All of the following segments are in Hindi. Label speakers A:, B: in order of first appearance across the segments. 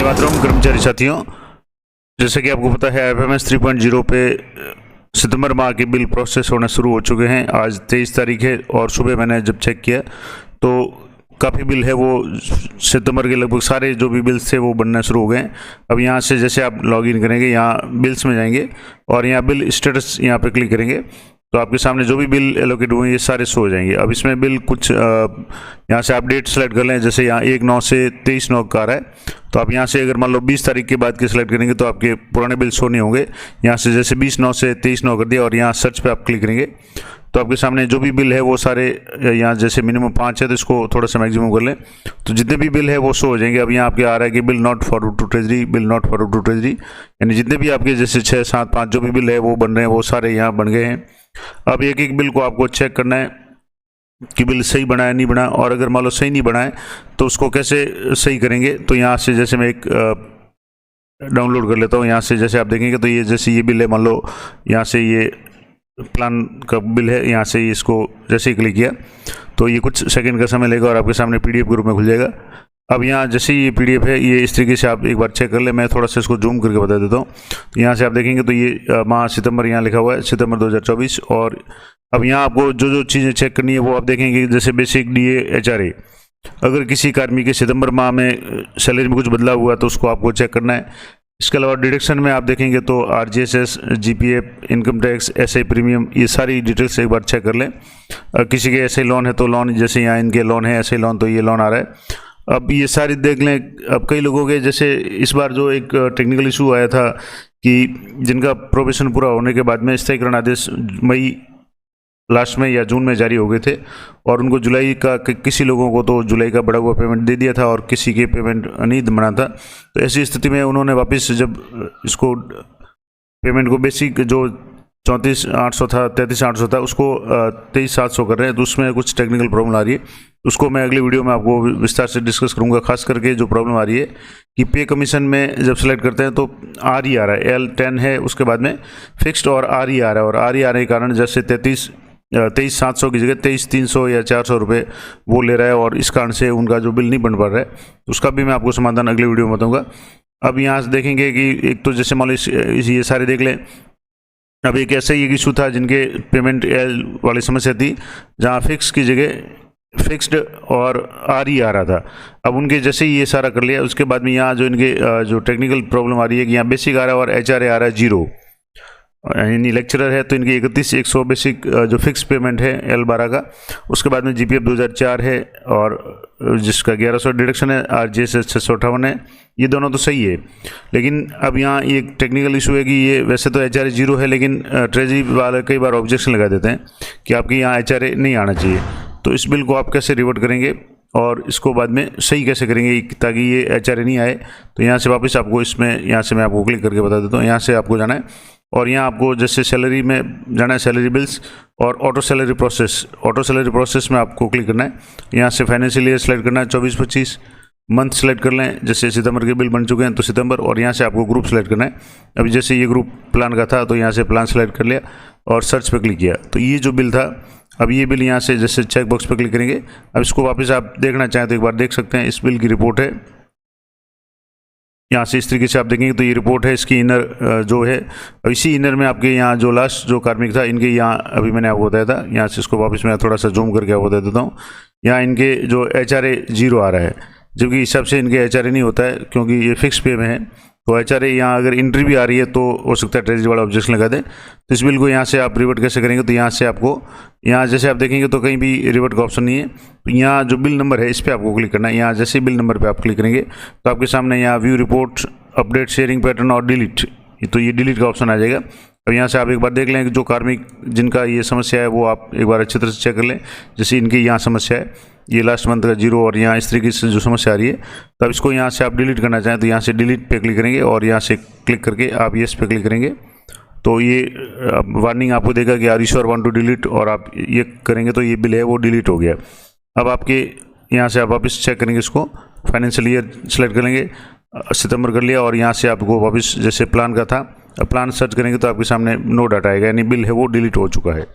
A: मातरम कर्मचारी साथियों, जैसे कि आपको पता है IFMS 3.0 पे सितंबर माह के बिल प्रोसेस होना शुरू हो चुके हैं। आज 23 तारीख है और सुबह मैंने जब चेक किया तो काफ़ी बिल है वो सितंबर के लगभग सारे जो भी बिल्स थे वो बनना शुरू हो गए। अब यहाँ से जैसे आप लॉगिन करेंगे, यहाँ बिल्स में जाएंगे और यहाँ बिल स्टेटस यहाँ पे क्लिक करेंगे तो आपके सामने जो भी बिल एलोकेट हुए ये सारे शो हो जाएंगे। अब इसमें बिल कुछ यहाँ से आप डेट सेलेक्ट कर लें, जैसे यहाँ 1/9 से 23/9 का आ रहा है तो आप यहाँ से अगर मान लो 20 तारीख के बाद के सिलेक्ट करेंगे तो आपके पुराने बिल शो नहीं होंगे। यहाँ से जैसे 20/9 से 23/9 कर दिया और यहाँ सर्च पे आप क्लिक करेंगे तो आपके सामने जो भी बिल है वो सारे, यहाँ जैसे मिनिमम 5 है तो इसको थोड़ा सा मैक्सिमम कर लें तो जितने भी बिल है वो शो हो जाएंगे। अब यहाँ आपके आ रहा है कि bill not forward to treasury, bill not forward to treasury, यानी जितने भी आपके जैसे 6, 7, 5 जो भी बिल है वो बन रहे हैं वो सारे यहाँ बन गए हैं। अब एक एक बिल को आपको चेक करना है कि बिल सही बना है नहीं बना, और अगर मान लो सही नहीं बना है तो उसको कैसे सही करेंगे। तो यहाँ से जैसे मैं एक डाउनलोड कर लेता हूँ, यहाँ से जैसे आप देखेंगे तो ये जैसे ये बिल है, मान लो यहाँ से ये प्लान का बिल है, यहाँ से इसको जैसे ही क्लिक किया तो ये कुछ सेकंड का समय लेगा और आपके सामने PDF के रूप में खुल जाएगा। अब यहाँ जैसे ये PDF है ये इस तरीके से आप एक बार चेक कर ले। मैं थोड़ा सा इसको जूम करके बता देता हूँ। तो यहाँ से आप देखेंगे तो ये माह सितंबर यहाँ लिखा हुआ है, सितंबर 2024। और अब यहाँ आपको जो जो चीज़ें चेक करनी है वो आप देखेंगे, जैसे बेसिक DA HRA, अगर किसी कार्मिक के सितंबर माह में सैलरी में कुछ बदलाव हुआ तो उसको आपको चेक करना है। इसके अलावा डिडक्शन में आप देखेंगे तो RGSS, GPF, income tax, SI premium, ये सारी डिटेल्स एक बार चेक कर लें। किसी के SI लोन है तो लोन, जैसे यहाँ इनके लोन है SI लोन तो ये लोन आ रहा है। अब ये सारी देख लें। अब कई लोगों के जैसे इस बार जो एक टेक्निकल इशू आया था कि जिनका प्रोबेशन पूरा होने के बाद में स्थायीकरण आदेश मई लास्ट में या जून में जारी हो गए थे और उनको जुलाई का, किसी लोगों को तो जुलाई का बढ़ा हुआ पेमेंट दे दिया था और किसी के पेमेंट नहीं बना था। तो ऐसी स्थिति में उन्होंने वापस जब इसको पेमेंट को बेसिक जो 34,800 था, 33,800 था, उसको 23,700 कर रहे हैं। तो उसमें कुछ टेक्निकल प्रॉब्लम आ रही है, उसको मैं अगली वीडियो में आपको विस्तार से डिस्कस करूंगा। खास करके जो प्रॉब्लम आ रही है कि पे कमीशन में जब सेलेक्ट करते हैं तो RE आ रहा है, L10 है, उसके बाद में फिक्स्ड और RE आ रहा है, और RE आने के कारण जैसे 23,700 की जगह 23,300 या 400 रुपये वो ले रहा है और इस कारण से उनका जो बिल नहीं बन पा रहा है। उसका भी मैं आपको समाधान अगले वीडियो में बताऊँगा। अब यहाँ से देखेंगे कि एक तो जैसे मान लो ये सारे देख लें। अब एक ऐसा ही एक इशू था जिनके पेमेंट वाली समस्या थी जहाँ फिक्स की जगह फिक्स्ड और RE आ रहा था। अब उनके जैसे ही ये सारा कर लिया उसके बाद में यहाँ जो इनके जो टेक्निकल प्रॉब्लम आ रही है कि यहाँ बेसिक आ रहा है और HRA आ रहा है 0, यानी लेक्चरर है तो इनकी 31,100 बेसिक जो फिक्स पेमेंट है L12 का। उसके बाद में GPF 2004 है और जिसका 1100 डिडक्शन है, RGSS 658 है। ये दोनों तो सही है, लेकिन अब यहाँ एक टेक्निकल इशू है कि ये वैसे तो HRA 0 है, लेकिन ट्रेजरी वाले कई बार ऑब्जेक्शन लगा देते हैं कि आपके यहाँ HRA नहीं आना चाहिए। तो इस बिल को आप कैसे रिवर्ट करेंगे और इसको बाद में सही कैसे करेंगे ताकि ये HRA नहीं आए। तो यहाँ से वापस आपको इसमें, यहाँ से मैं आपको क्लिक करके बता देता हूँ। यहाँ से आपको जाना है और यहाँ आपको जैसे सैलरी में जाना है, सैलरी बिल्स और ऑटो सैलरी प्रोसेस में आपको क्लिक करना है। यहाँ से फाइनेंशियल ईयर सेलेक्ट करना है 24-25, मंथ सेलेक्ट कर लें, जैसे सितंबर के बिल बन चुके हैं तो सितंबर, और यहाँ से आपको ग्रुप सेलेक्ट करना है। अभी जैसे ये ग्रुप प्लान का था तो यहाँ से प्लान सेलेक्ट कर लिया और सर्च पे क्लिक किया तो ये जो बिल था, अब ये बिल यहाँ से जैसे चेक बॉक्स पे क्लिक करेंगे। अब इसको वापस आप देखना चाहें तो एक बार देख सकते हैं। इस बिल की रिपोर्ट है, यहाँ से इस तरीके से आप देखेंगे तो ये रिपोर्ट है इसकी इनर जो है। इसी इनर में आपके यहाँ जो लास्ट जो कार्मिक था इनके यहाँ अभी मैंने आपको बताया था, यहाँ से इसको वापस मैं थोड़ा सा जूम करके आपको बता देता हूँ। यहाँ इनके जो HRA 0 आ रहा है, जबकि इस हिसाब से इनके HRA नहीं होता है क्योंकि ये फिक्स पे में है। तो HRA यहाँ अगर एंट्री भी आ रही है तो हो सकता है ट्रेजरी वाला ऑब्जेक्शन लगा दें। तो इस बिल को यहाँ से आप रिवर्ट कैसे करेंगे, तो यहाँ से आपको, यहाँ जैसे आप देखेंगे तो कहीं भी रिवर्ट का ऑप्शन नहीं है। तो यहाँ जो बिल नंबर है इस पर आपको क्लिक करना है। यहाँ जैसे बिल नंबर पे आप क्लिक करेंगे तो आपके सामने यहाँ view report, update, sharing pattern और डिलीट, तो ये डिलीट का ऑप्शन आ जाएगा। अब यहाँ से आप एक बार देख लें कि जो कार्मिक जिनका ये समस्या है वो आप एक बार अच्छी तरह से चेक कर लें। जैसे इनकी यहाँ समस्या है, ये लास्ट मंथ का 0 और यहाँ इस तरीके से जो समस्या आ रही है, तब इसको यहाँ से आप डिलीट करना चाहें तो यहाँ से डिलीट पे क्लिक करेंगे और यहाँ से क्लिक करके आप येस पे क्लिक करेंगे तो ये वार्निंग आपको देगा कि are you sure want to delete, और आप ये करेंगे तो ये बिल है वो डिलीट हो गया। अब आपके यहाँ से आप वापस चेक करेंगे, इसको फाइनेंशियल ईयर सेलेक्ट करेंगे, सितंबर कर लिया और यहाँ से आपको वापस जैसे प्लान का था प्लान सर्च करेंगे तो आपके सामने नो डाटा आएगा, यानी बिल है वो डिलीट हो चुका है।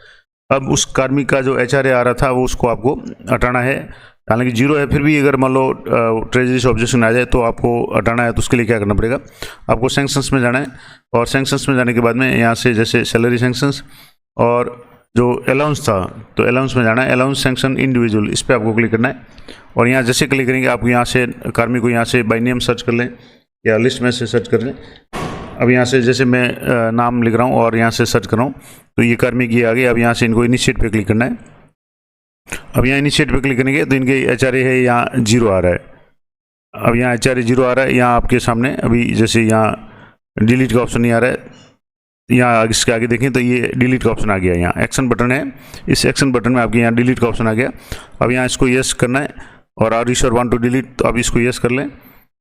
A: अब उस कार्मिक का जो HRA आ रहा था वो उसको आपको हटाना है। हालांकि जीरो है फिर भी अगर मान लो ट्रेजरी से ऑब्जेक्शन आ जाए तो आपको हटाना है, तो उसके लिए क्या करना पड़ेगा, आपको सैंक्शंस में जाना है। और सैंक्शंस में जाने के बाद में यहाँ से जैसे सैलरी सैंक्शंस और जो अलाउंस था तो अलाउंस में जाना है, अलाउंस सैंक्शन इंडिविजुअल, इस पर आपको क्लिक करना है। और यहाँ जैसे क्लिक करेंगे आप यहाँ से कार्मिक को यहाँ से बाय नेम सर्च कर लें या लिस्ट में से सर्च कर लें। अब यहाँ से जैसे मैं नाम लिख रहा हूँ और यहाँ से सर्च कर रहा हूँ तो ये कार्मिक ये आ गए। अब यहाँ से इनको इनिशिएट पे क्लिक करना है। अब यहाँ इनिशिएट पे क्लिक करेंगे तो इनके HRA है यहाँ 0 आ रहा है। अब यहाँ HRA 0 आ रहा है। यहाँ आपके सामने अभी जैसे यहाँ डिलीट का ऑप्शन नहीं आ रहा है, यहाँ इसके आगे देखें तो ये डिलीट का ऑप्शन आ गया। यहाँ एक्शन बटन है, इस एक्शन बटन में आपके यहाँ डिलीट का ऑप्शन आ गया। अब यहाँ इसको यस करना है और are you sure want to delete, तो अब इसको यस कर लें।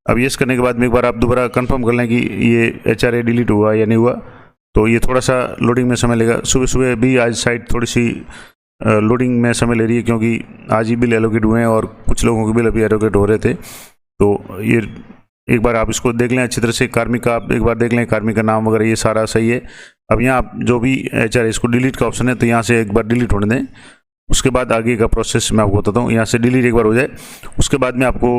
A: अब यस करने के बाद में एक बार आप दोबारा कंफर्म कर लें कि ये HRA डिलीट हुआ या नहीं हुआ। तो ये थोड़ा सा लोडिंग में समय लेगा। सुबह सुबह भी आज साइट थोड़ी सी लोडिंग में समय ले रही है क्योंकि आज ही बिल एलोकेट हुए हैं और कुछ लोगों के बिल अभी एलोकेट हो रहे थे। तो ये एक बार आप इसको देख लें अच्छी तरह से। कार्मिक का आप एक बार देख लें, कार्मिक का नाम वगैरह ये सारा सही है। अब यहाँ आप जो भी HRA इसको डिलीट का ऑप्शन है तो यहाँ से एक बार डिलीट होने दें। उसके बाद आगे का प्रोसेस मैं आपको बताता हूँ। यहाँ से डिलीट एक बार हो जाए उसके बाद में आपको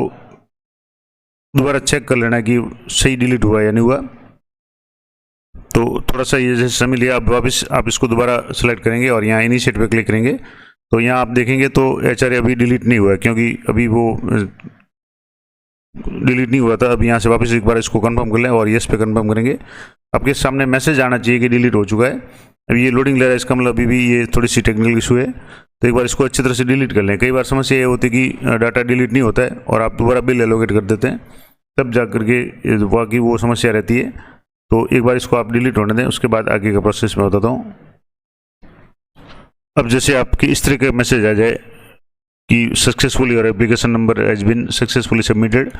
A: दोबारा चेक कर लेना है कि सही डिलीट हुआ या नहीं हुआ। तो थोड़ा सा ये जैसे समय लिया, अब वापस आप इसको दोबारा सेलेक्ट करेंगे और यहाँ इनिशिएट पे क्लिक करेंगे तो यहाँ आप देखेंगे तो HRA अभी डिलीट नहीं हुआ है क्योंकि अभी वो डिलीट नहीं हुआ था। अब यहाँ से वापस एक बार इसको कंफर्म कर लें और यस पे कंफर्म करेंगे। आपके सामने मैसेज आना चाहिए कि डिलीट हो चुका है। अब ये लोडिंग ले रहा है, इसका मतलब अभी भी ये थोड़ी सी टेक्निकल इशू है। तो एक बार इसको अच्छी तरह से डिलीट कर लें। कई बार समस्या ये होती है कि डाटा डिलीट नहीं होता है और आप दोबारा बिल एलोकेट कर देते हैं, तब जा करके वाकई वो समस्या रहती है। तो एक बार इसको आप डिलीट होने दें, उसके बाद आगे का प्रोसेस मैं बताता हूँ। अब जैसे आपकी इस तरह का मैसेज आ जाए कि सक्सेसफुली और application number has been successfully submitted,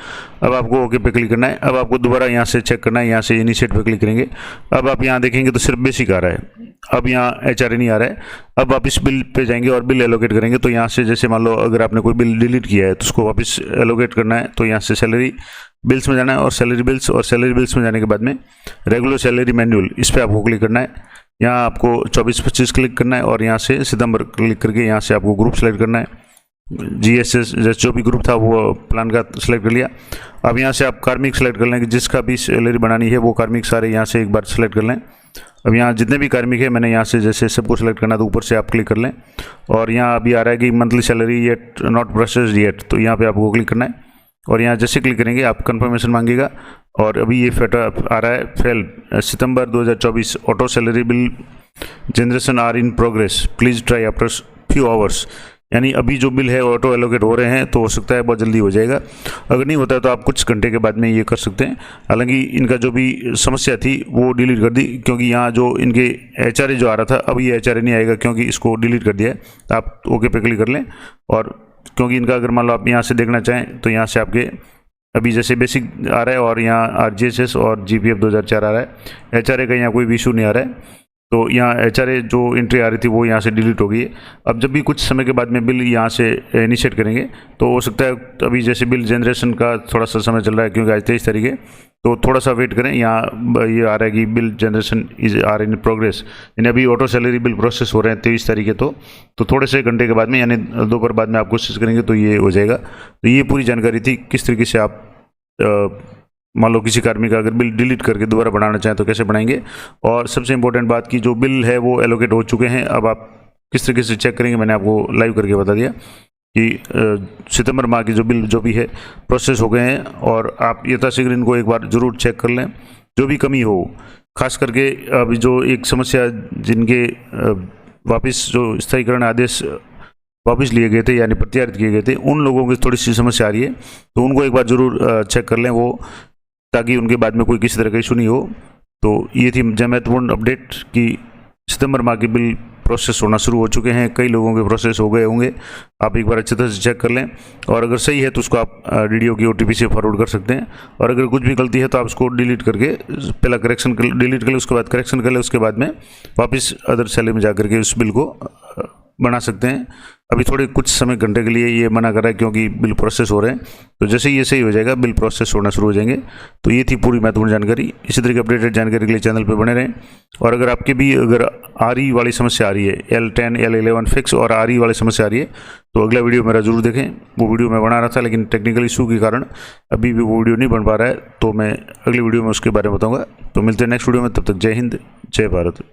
A: अब आपको ओके पे क्लिक करना है। अब आपको दोबारा यहाँ से चेक करना है, यहाँ से इनिशिएट पे क्लिक करेंगे। अब आप यहाँ देखेंगे तो सिर्फ बेसिक आ रहा है, अब यहाँ HRA नहीं आ रहा है। अब आप इस बिल पे जाएंगे और बिल एलोकेट करेंगे। तो यहाँ से जैसे मान लो अगर आपने कोई बिल डिलीट किया है तो उसको वापस एलोकेट करना है। तो यहाँ से सैलरी बिल्स में जाना है और सैलरी बिल्स, और सैलरी बिल्स में जाने के बाद में रेगुलर सैलरी मैनुअल, इस पर आपको क्लिक करना है। यहाँ आपको 24-25 क्लिक करना है और यहाँ से सितंबर क्लिक करके यहाँ से आपको ग्रुप सेलेक्ट करना है। GSS जो भी ग्रुप था वो प्लान का सेलेक्ट कर लिया। अब यहाँ से आप कार्मिक सेलेक्ट कर लें कि जिसका भी सैलरी बनानी है वो कार्मिक सारे यहाँ से एक बार सेलेक्ट कर लें। अब यहाँ जितने भी कार्मिक है मैंने यहाँ से जैसे सबको सेलेक्ट करना तो ऊपर से आप क्लिक कर लें और यहाँ अभी आ रहा है कि monthly salary yet not processed yet, तो यहाँ पे आपको क्लिक करना है और यहाँ जैसे क्लिक करेंगे आप कंफर्मेशन मांगेगा। और अभी ये फेटा आ रहा है fail September 2024 auto salary bill generation are in progress, please try after few hours. यानी अभी जो बिल है ऑटो एलोकेट हो रहे हैं तो हो सकता है बहुत जल्दी हो जाएगा। अगर नहीं होता है तो आप कुछ घंटे के बाद में ये कर सकते हैं। हालांकि इनका जो भी समस्या थी वो डिलीट कर दी क्योंकि यहाँ जो इनके HRA जो आ रहा था अब ये HRA नहीं आएगा क्योंकि इसको डिलीट कर दिया है। तो आप ओके पे क्लिक कर लें और क्योंकि इनका अगर मान लो आप यहाँ से देखना चाहें तो यहाँ से आपके अभी जैसे बेसिक आ रहा है और यहाँ RGSS और GPF 2004 आ रहा है। HRA का यहाँ कोई भी इशू नहीं आ रहा है। तो यहाँ HRA जो एंट्री आ रही थी वो यहाँ से डिलीट हो गई है। अब जब भी कुछ समय के बाद में बिल यहाँ से इनिशिएट करेंगे तो हो सकता है अभी जैसे बिल जनरेशन का थोड़ा सा समय चल रहा है क्योंकि आज 23 तारीख है, तो थोड़ा सा वेट करें। यहाँ ये आ रहा है कि bill generation is are in progress, यानी अभी ऑटो सैलरी बिल प्रोसेस हो रहे हैं 23 तारीख है। तो थोड़े से घंटे के बाद में यानी दोपहर बाद में आप कोशिश करेंगे तो ये हो जाएगा। तो ये पूरी जानकारी थी किस तरीके से आप मान लो किसी कार्मिक का अगर बिल डिलीट करके दोबारा बनाना चाहें तो कैसे बनाएंगे। और सबसे इंपॉर्टेंट बात कि जो बिल है वो एलोकेट हो चुके हैं, अब आप किस तरीके से चेक करेंगे मैंने आपको लाइव करके बता दिया कि सितंबर माह की जो बिल जो भी है प्रोसेस हो गए हैं। और आप यथाशीघ्र इनको एक बार ज़रूर चेक कर लें, जो भी कमी हो, खास करके अभी जो एक समस्या जिनके वापस जो स्थायीकरण आदेश वापस लिए गए थे यानी प्रत्यारित किए गए थे, उन लोगों की थोड़ी सी समस्या आ रही है तो उनको एक बार ज़रूर चेक कर लें वो, ताकि उनके बाद में कोई किसी तरह का इशू नहीं हो। तो ये थी महत्वपूर्ण अपडेट कि सितंबर माह के बिल प्रोसेस होना शुरू हो चुके हैं। कई लोगों के प्रोसेस हो गए होंगे, आप एक बार अच्छी तरह से चेक कर लें और अगर सही है तो उसको आप DDO की OTP से फॉरवर्ड कर सकते हैं। और अगर कुछ भी गलती है तो आप उसको डिलीट करके पहला करेक्शन डिलीट कर ले, उसके बाद करेक्शन कर ले, उसके बाद में वापस अदर सेल में जा करके उस बिल को बना सकते हैं। अभी थोड़े कुछ समय घंटे के लिए ये मना कर रहा है क्योंकि बिल प्रोसेस हो रहे हैं। तो जैसे ही ये सही हो जाएगा बिल प्रोसेस होना शुरू हो जाएंगे। तो ये थी पूरी महत्वपूर्ण जानकारी। इसी तरह की अपडेटेड जानकारी के लिए चैनल पर बने रहें। और अगर आपके भी अगर RE वाली समस्या आ रही है, L10 L11 फिक्स और RE वाली समस्या आ रही है, तो अगला वीडियो मेरा जरूर देखें। वो वीडियो मैं बना रहा था लेकिन टेक्निकल इशू के कारण अभी भी वो वीडियो नहीं बन पा रहा है, तो मैं अगली वीडियो में उसके बारे में बताऊंगा। तो मिलते हैं नेक्स्ट वीडियो में, तब तक जय हिंद, जय भारत।